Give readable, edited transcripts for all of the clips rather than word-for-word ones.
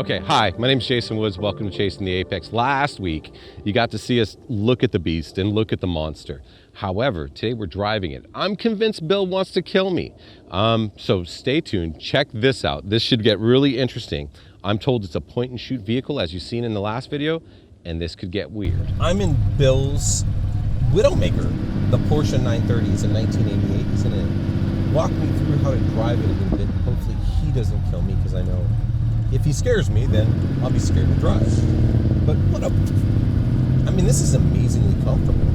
Okay, hi, my name is Jason Woods. Welcome to Chasing the Apex. Last week, you got to see us look at the beast and look at the monster. However, today we're driving it. I'm convinced Bill wants to kill me. So stay tuned, check this out. This should get really interesting. I'm told it's a point and shoot vehicle, as you've seen in the last video, and this could get weird. I'm in Bill's Widowmaker, the Porsche 930. It's a 1988, isn't it? Walk me through how to drive it a little bit. Hopefully he doesn't kill me, because I know if he scares me, then I'll be scared to drive. But what a... I mean, this is amazingly comfortable.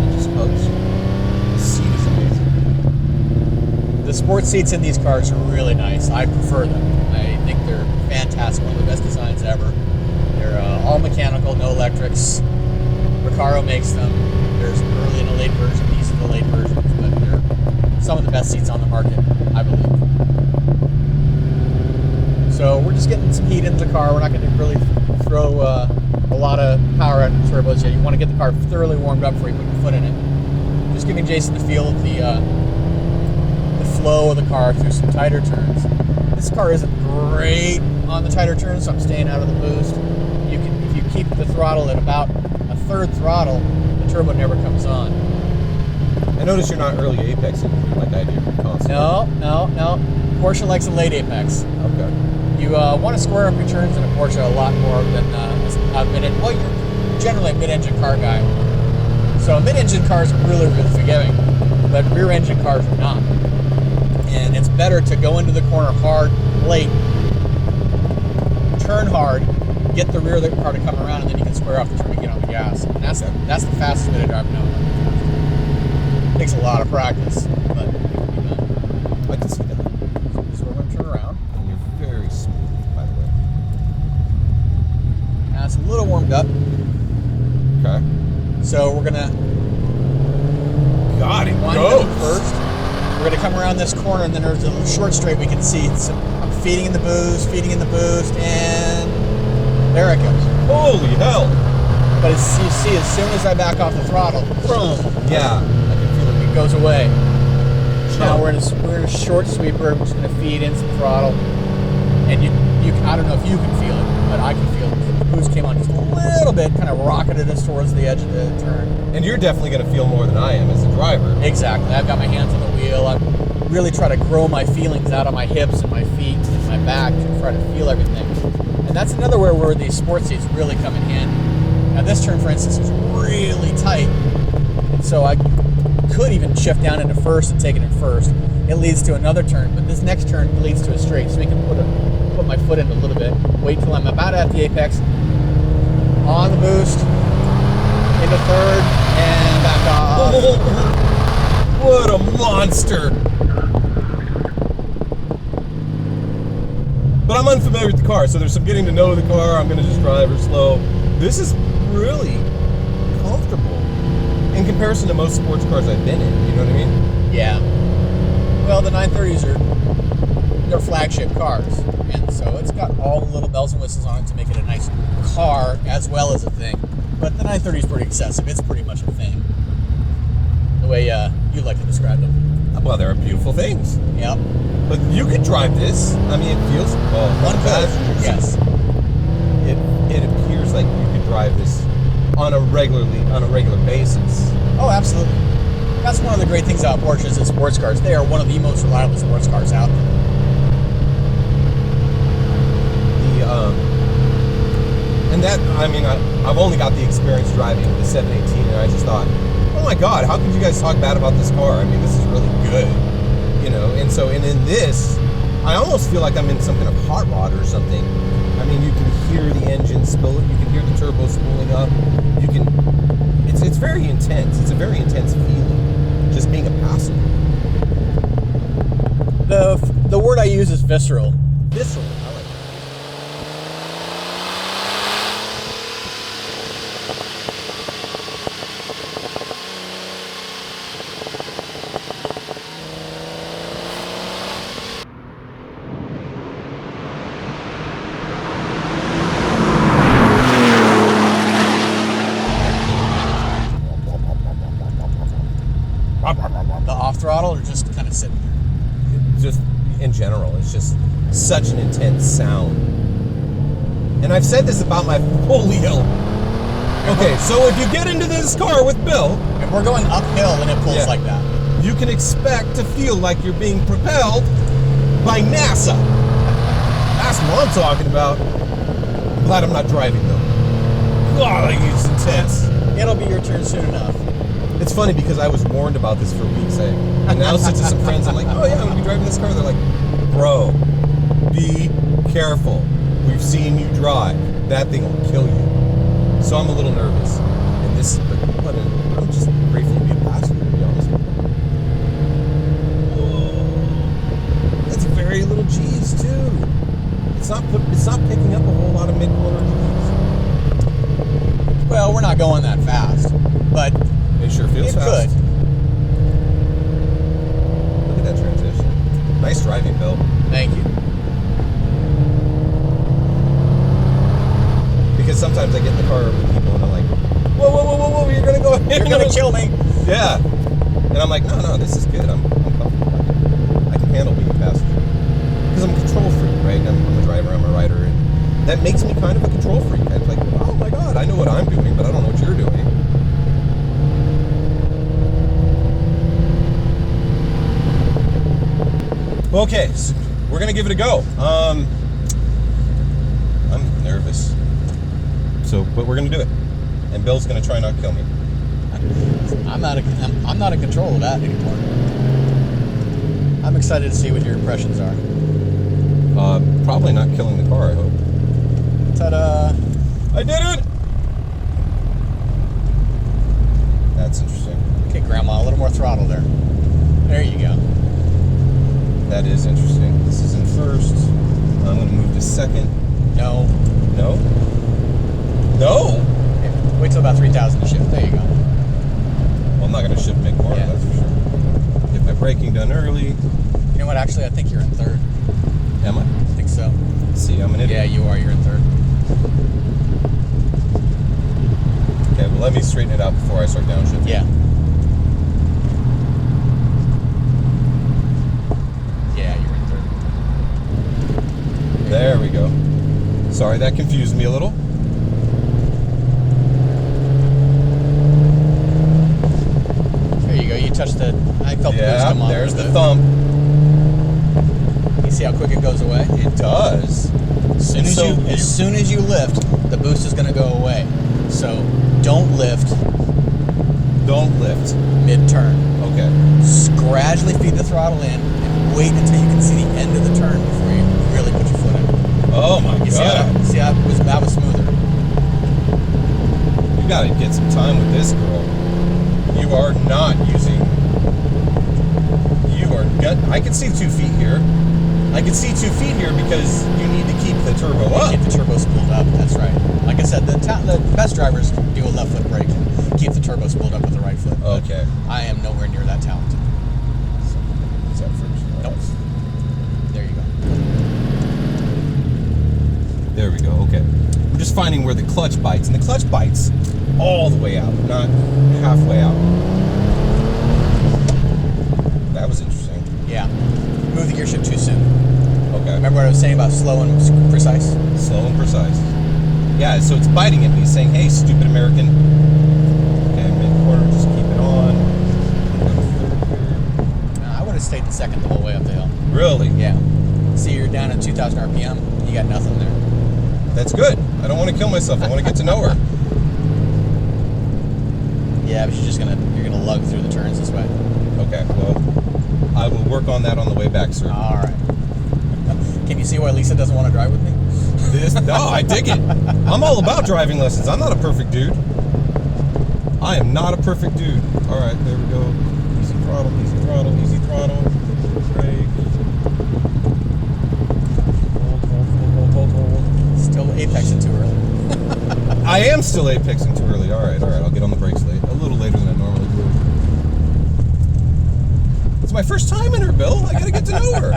It just hugs you. The seat is amazing. The sports seats in these cars are really nice. I prefer them. I think they're fantastic. One of the best designs ever. They're all mechanical, no electrics. Recaro makes them. There's an early and a late version. These are the late versions, but they're some of the best seats on the market, I believe. So we're just getting some heat into the car. We're not going to really throw a lot of power at the turbos yet. You want to get the car thoroughly warmed up before you put your foot in it. Just giving Jason the feel of the flow of the car through some tighter turns. This car isn't great on the tighter turns, so I'm staying out of the boost. If you keep the throttle at about a third throttle, the turbo never comes on. I notice you're not early apexing like I do constantly. No. Porsche likes a late apex. Okay. You want to square up your turns in a Porsche a lot more than a mid-engine. Well, you're generally a mid-engine car guy. So mid-engine cars are really, really forgiving, but rear-engine cars are not. And it's better to go into the corner hard, late, turn hard, get the rear of the car to come around, and then you can square off the turn and get on the gas. And that's the fastest way to drive now. It takes a lot of practice, but it can be done. I can see that. So we're going to turn around. Very smooth, by the way. Now it's a little warmed up. Okay. So we're gonna God, it wind goes. up first. We're gonna come around this corner, and then there's a little short straight we can see. I'm feeding in the boost, and there it goes. Holy hell! But you see, as soon as I back off the throttle, boom! Yeah, I can feel it goes away. Now we're in a short sweeper. I'm just gonna feed in some throttle. And you, I don't know if you can feel it, but I can feel it. The boost came on just a little bit, kind of rocketed us towards the edge of the turn. And you're definitely going to feel more than I am as a driver. Exactly. I've got my hands on the wheel. I'm really trying to grow my feelings out of my hips and my feet and my back to try to feel everything. And that's another where these sports seats really come in handy. Now this turn, for instance, is really tight. And so I could even shift down into first and take it in first. It leads to another turn, but this next turn leads to a straight, so we can put my foot in a little bit, wait till I'm about at the apex, on the boost, into third, and back off. Oh, what a monster! But I'm unfamiliar with the car, so there's some getting to know the car. I'm going to just drive her slow. This is really comfortable in comparison to most sports cars I've been in, you know what I mean? Yeah. Well, the 930s they're flagship cars, and so it's got all the little bells and whistles on it to make it a nice car as well as a thing. But the 930 is pretty excessive. It's pretty much a thing, the way you like to describe them. Well, they're beautiful things. Yep. But you could drive this. I mean, it feels one passenger. Yes. It appears like you could drive this on a regular basis. Oh, absolutely. That's one of the great things about Porsches and sports cars. They are one of the most reliable sports cars out there. And that, I mean, I've only got the experience driving the 718, and I just thought, oh my God, how could you guys talk bad about this car? I mean, this is really good, you know? And in this, I almost feel like I'm in some kind of hot rod or something. I mean, you can hear the engine spill, you can hear the turbo spooling up, it's very intense. It's a very intense feeling, just being a passenger. The word I use is visceral. Visceral, I like it. The off throttle or just kind of sitting there? Just in general, it's just such an intense sound. And I've said this about my Folio. Okay, so if you get into this car with Bill, and we're going uphill and it pulls like that, you can expect to feel like you're being propelled by NASA. That's what I'm talking about. I'm glad I'm not driving though. God, it's intense. It'll be your turn soon enough. It's funny because I was warned about this for weeks. I announced it to some friends. I'm like, oh yeah, I'm gonna be driving this car. They're like, bro, be careful. We've seen you drive. That thing will kill you. So I'm a little nervous. And this, but I'm just grateful to be a passenger, to be honest with you. That's very little G's too. It's not picking up a whole lot of mid-quarter G's. Well, we're not going that fast, but it sure feels fast. Could. Look at that transition. Nice driving, Bill. Thank you. Because sometimes I get in the car with people and I'm like, whoa, you're gonna go. You're gonna kill me. Yeah. And I'm like, no, this is good. I'm comfortable. I can handle being a passenger. Because I'm a control freak, right? I'm a driver, I'm a rider, and that makes me kind of a control freak. I'm like, oh my God, I know what I'm doing, but I don't know what you're doing. Okay, so we're gonna give it a go. I'm nervous. So, but we're gonna do it, and Bill's gonna try not to kill me. I'm not in control of that anymore. I'm excited to see what your impressions are. Probably not killing the car, I hope. Ta-da! I did it! That's interesting. Okay, Grandma, a little more throttle there. There you go. That is interesting. This is in first. I'm gonna move to second. No. No? No? Okay, wait till about 3,000 to shift. There you go. Well, I'm not going to shift mid-corner, Yeah. that's for sure. Get my braking done early. You know what? Actually, I think you're in third. Am I? I think so. See, I'm an idiot. Yeah, you are. You're in third. Okay, well, let me straighten it out before I start downshifting. Yeah. Yeah, you're in third. There we go. Sorry, that confused me a little. There you go. You touched the... I felt the boost come on. There's the thumb. You see how quick it goes away? It does. As soon as you lift, the boost is going to go away. So don't lift. Don't lift. Mid-turn. Okay. Gradually feed the throttle in and wait until you can see the end of the turn before you really put your foot in. Oh my God. See how that was smoother. You got to get some time with this girl. You are not using... I can see 2 feet here. I can see 2 feet here because you need to keep the turbo up. Keep the turbo spooled up, that's right. Like I said, the best drivers do a left foot brake and keep the turbo spooled up with the right foot. Okay. I am nowhere near that talented. So, is that first? Nope. There you go. There we go, okay. I'm just finding where the clutch bites, and the clutch bites all the way out, not halfway out. That was interesting. Yeah. Move the gear shift too soon. Okay. Remember what I was saying about slow and precise? Slow and precise. Yeah, so it's biting at me, saying, hey, stupid American. Okay, mid-quarter, just keep it on. I would have stayed in second the whole way up the hill. Really? Yeah. See, you're down at 2,000 RPM. You got nothing there. That's good. I don't want to kill myself. I want to get to know her. Yeah, but you're gonna lug through the turns this way. Okay, well, I will work on that on the way back, sir. All right. Can you see why Lisa doesn't want to drive with me? No, I dig it. I'm all about driving lessons. I'm not a perfect dude. I am not a perfect dude. All right, there we go. Easy throttle, easy throttle, easy throttle. Brake. Hold. Still apexing too early. I am still apexing too early. All right. I'll get on the brakes late. A little later than I normally would. It's my first time in her, Bill. I gotta get to know her.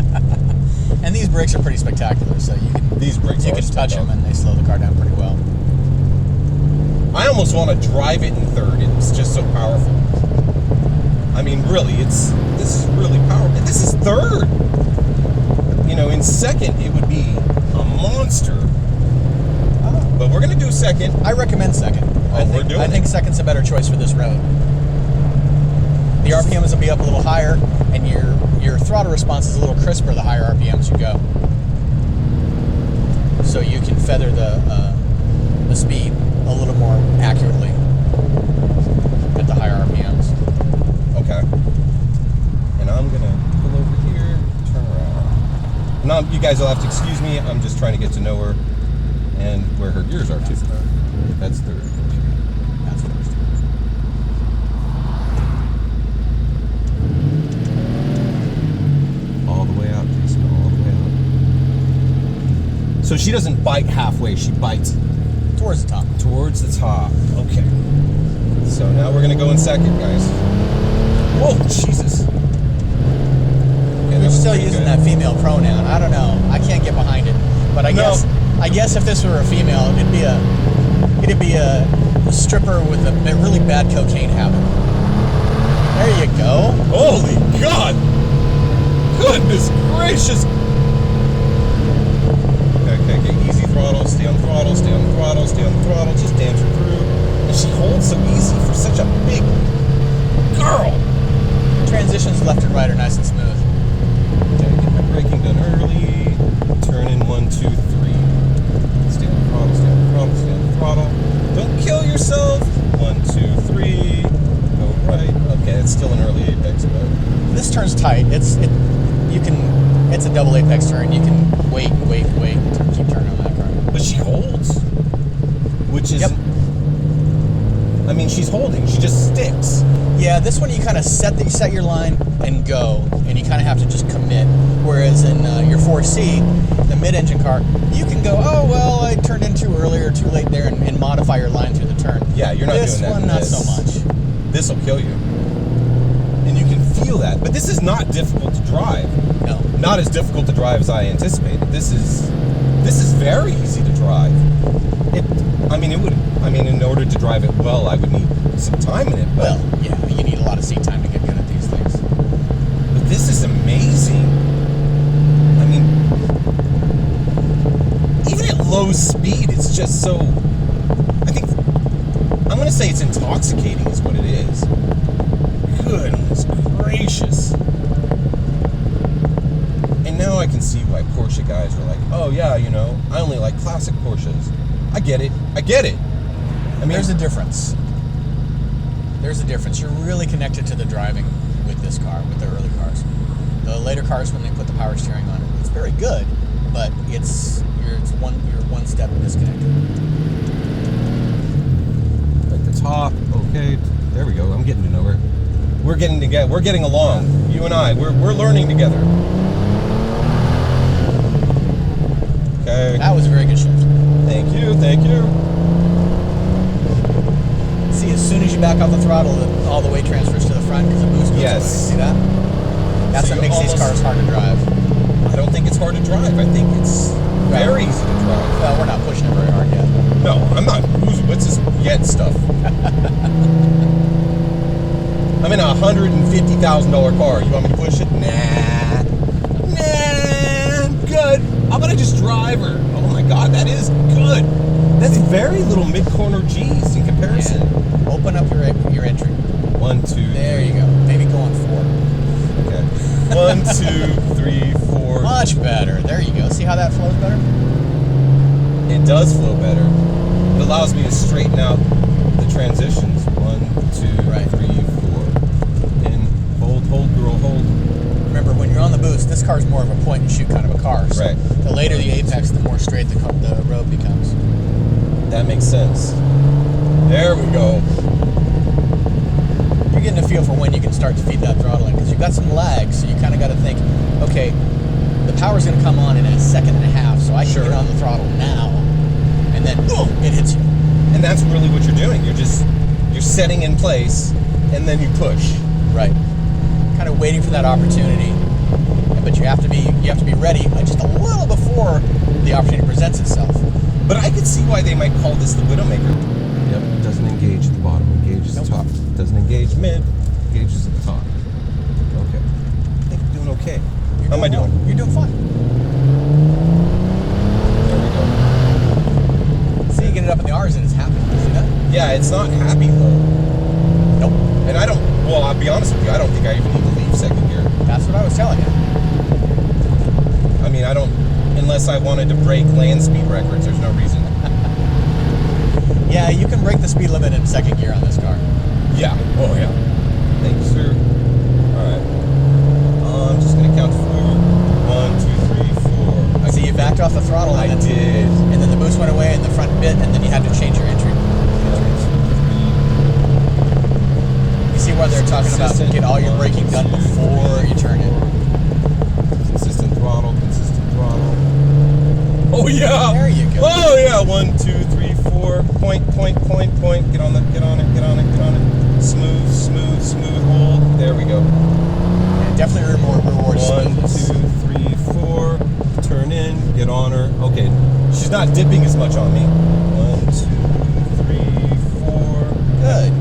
And these brakes are pretty spectacular, so you can touch them and they slow the car down pretty well. I almost want to drive it in third. It's just so powerful. I mean, really, this is really powerful. And this is third. You know, in second, it would be a monster. But we're going to do second. I recommend second. I think second's a better choice for this road. The RPMs will be up a little higher, and your throttle response is a little crisper the higher RPMs you go. So you can feather the speed a little more accurately at the higher RPMs. Okay. And I'm going to pull over here, turn around. Now, you guys will have to excuse me. I'm just trying to get to know her and where her gears are, too. That's third. That's first. All the way out, Jason, all the way out. So she doesn't bite halfway, she bites Towards the top. towards the top. Okay. So now we're gonna go in second, guys. Whoa, Jesus. Okay, You're still using that female pronoun. I don't know. I can't get behind it. But I guess if this were a female, it'd be a stripper with a really bad cocaine habit. There you go. Holy God! Goodness gracious! Okay, easy throttle, stay on throttle, stay on throttle, stay on throttle, just dance her through. And she holds so easy for such a big girl. Transitions left and right are nice and smooth. Okay, get my braking done early. Turn in 1, 2, 3. Stay on the throttle, stay on the throttle, stay on the throttle. Don't kill yourself. 1, 2, 3. Go right. Okay, it's still an early apex, but This turn's tight. It's a double apex turn. You can wait, keep turning on that car. but she holds, which is. Yep. I mean, she's holding. She just sticks. Yeah, this one you kind of set your line and go, and you kind of have to just commit. Whereas in your 4C, the mid-engine car, you can go, oh well, I turned in too early or too late there, and modify your line through the turn. Yeah, you're not this doing that. This one, not so much. This will kill you, and you can feel that. But this is not difficult to drive. No. Not as difficult to drive as I anticipated. This is very easy to drive. In order to drive it well, I would need some time in it. But, Well, yeah, you need a lot of seat time to get good at these things. but this is amazing. I mean, even at low speed, it's just so. I'm going to say it's intoxicating, is what it is. Goodness gracious. And now I can see why Porsche guys are like, oh yeah, you know, I only like classic Porsches. I get it. I mean, There's a difference. You're really connected to the driving with this car, with the early cars. The later cars, when they put the power steering on it, it's very good, but you're one step disconnected. Like the top, okay. There we go. I'm getting to know her. We're getting along. You and I, we're learning together. Okay. That was a very good shift. Thank you. See, as soon as you back off the throttle, all the weight transfers to the front because the boost goes Yes. away. See that? That's So what you makes these cars hard to drive. I don't think it's hard to drive. I think it's very easy to drive. Well, we're not pushing it very hard yet. No, I'm not. What's this yet stuff? I'm in a $150,000 car. You want me to push it? Nah, good. How about I just drive her? Oh my God, that is good. That's very little mid-corner G's in comparison. Yeah. Open up your entry. 1, 2. There you go. Maybe go on 4. Okay. 1, 2, 3, 4. Much better. There you go. See how that flows better? It does flow better. It allows me to straighten out the transitions. 1, 2, Right. 3, 4. And hold, girl, hold. Remember, when you're on the boost, this car's more of a point and shoot kind of a car. So Right. the later the apex, the more straight the road becomes. That makes sense. There we go. You're getting a feel for when you can start to feed that throttle in because you've got some lag, so you kind of got to think, okay, the power's going to come on in a second and a half, so I can get on the throttle now, and then boom, it hits you. And that's really what you're doing. You're setting in place, and then you push. Right. Kind of waiting for that opportunity, but you have to be ready just a little before the opportunity presents itself. But I could see why they might call this the Widowmaker. Yep, it doesn't engage at the bottom, engages at the top. Doesn't engage mid, engages at the top. Okay. I think I'm doing okay. How am I doing? You're doing fine. Yeah, it's not happy low. Nope. And I don't, well, I'll be honest with you, I don't think I even need to leave second gear. That's what I was telling you. I mean, I don't, unless I wanted to break land speed records, there's no reason. Yeah, you can break the speed limit in second gear on this car. Yeah. Oh, yeah. Thank you, sir. All right. I'm just going to count to 4. 1, 2, 3, 4. I see you backed off the throttle. I did. And then the boost went away in the front bit, and then you had to change your entry. 1, 2, 3. You see why they're talking about get all your braking done before you turn it. Consistent throttle. Oh, yeah. There you go. Oh, yeah. 1, 2, 3, 4. Point. Get on it. Smooth hold. There we go. Yeah, definitely rewards 1, smoothness. 2, 3, 4. Turn in. Get on her. Okay. She's not dipping as much on me. 1, 2, 3, 4. Good.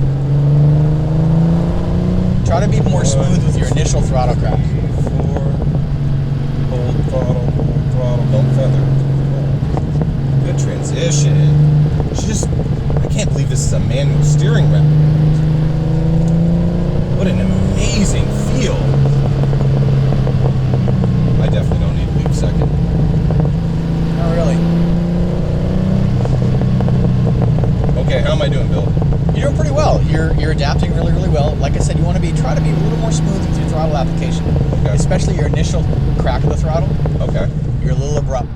Try to be more smooth with your initial throttle crack. 4. Hold throttle. Don't feather. Good transition. I can't believe this is a manual steering wheel. What an amazing feel. I definitely don't need to leave second. Not really. Okay, how am I doing, Bill? You're doing pretty well. You're adapting really, really well. Like I said, you want to try to be a little more smooth with your throttle application. Okay. Especially your initial crack of the throttle. Okay. You're a little abrupt.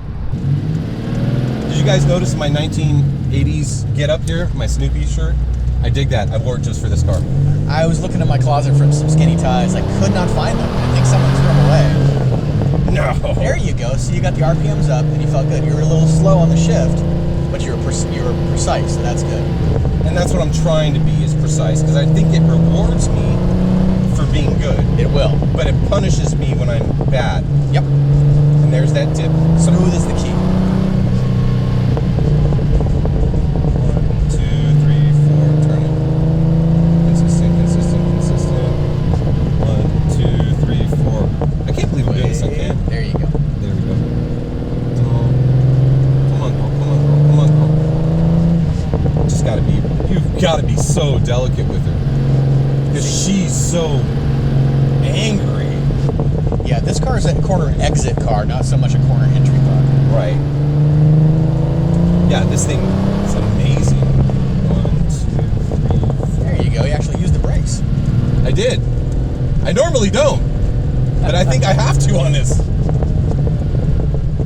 Did you guys notice my 1980s get up here? My Snoopy shirt? I dig that. I wore it just for this car. I was looking in my closet for some skinny ties. I could not find them. I think someone threw them away. No. There you go. So you got the RPMs up and you felt good. You were a little slow on the shift, but you were precise, so that's good. And that's what I'm trying to be, is precise, because I think it rewards me for being good. It will. But it punishes me when I'm bad. Yep. And there's that dip. Smooth is the key. 1, 2, 3, 4. Turn it. Consistent. 1, 2, 3, 4. I can't believe we're doing this on cam. There you go. There we go. Come on, Paul. You've got to be so delicate with her. Because she's so angry. Yeah, this car is a corner exit car, not so much a corner entry car. Right. Yeah, this thing is amazing. 1, 2, 3. There you go. You actually used the brakes. I did. I normally don't. But I think I have to on this.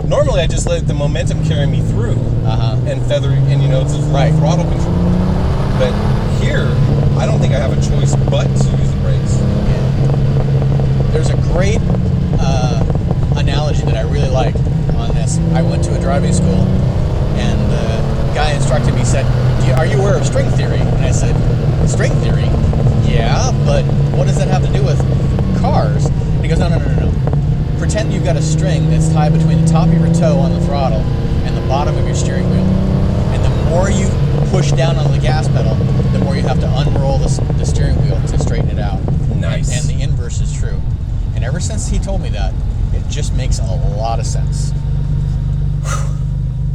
Normally I just let the momentum carry me through. And feather, and it's just Right. throttle control. But here, I don't think I have a choice but to use the brakes. Yeah. There's a great analogy that I really like on this. I went to a driving school, and the guy instructing me said, "Are you aware of string theory?" And I said, "String theory? Yeah, but what does that have to do with cars?" And he goes, No. Pretend you've got a string that's tied between the top of your toe on the throttle and the bottom of your steering wheel. And the more you push down on the gas pedal, the more you have to unroll the steering wheel to straighten it out. Nice. And the inverse is true. And ever since he told me that, it just makes a lot of sense.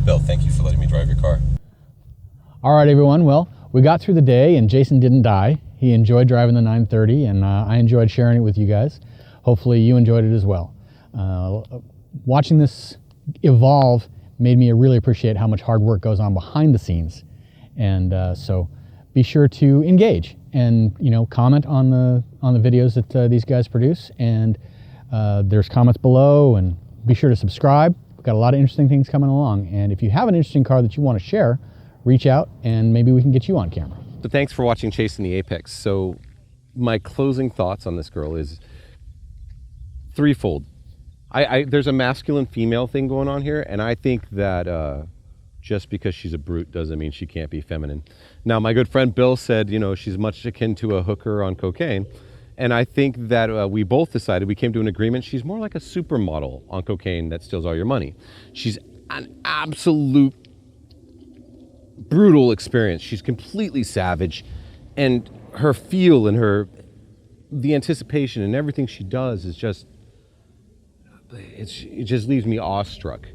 Bill, thank you for letting me drive your car. All right, everyone. Well, we got through the day, and Jason didn't die. He enjoyed driving the 930, and I enjoyed sharing it with you guys. Hopefully, you enjoyed it as well. Watching this evolve made me really appreciate how much hard work goes on behind the scenes. And so be sure to engage and comment on the videos that these guys produce. And there's comments below, and be sure to subscribe. We've got a lot of interesting things coming along. And if you have an interesting car that you want to share, reach out and maybe we can get you on camera. But thanks for watching Chasing the Apex. So my closing thoughts on this girl is threefold. There's a masculine-female thing going on here, and I think that just because she's a brute doesn't mean she can't be feminine. Now, my good friend Bill said, she's much akin to a hooker on cocaine, and I think that we both decided, we came to an agreement, she's more like a supermodel on cocaine that steals all your money. She's an absolute brutal experience. She's completely savage, and her feel and the anticipation and everything she does is just, it just leaves me awestruck.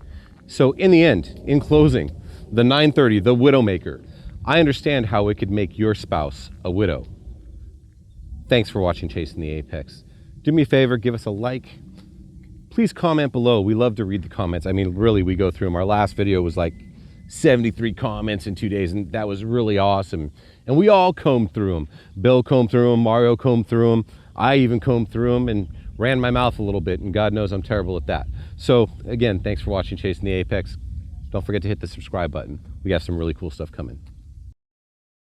So in the end, in closing, the 930, the Widowmaker, I understand how it could make your spouse a widow. Thanks for watching Chasing the Apex. Do me a favor, give us a like. Please comment below. We love to read the comments. I mean, really, we go through them. Our last video was like 73 comments in 2 days, and that was really awesome. And we all combed through them. Bill combed through them, Mario combed through them. I even combed through them and ran my mouth a little bit, and God knows I'm terrible at that. So again, thanks for watching Chasing the Apex. Don't forget to hit the subscribe button. We got some really cool stuff coming.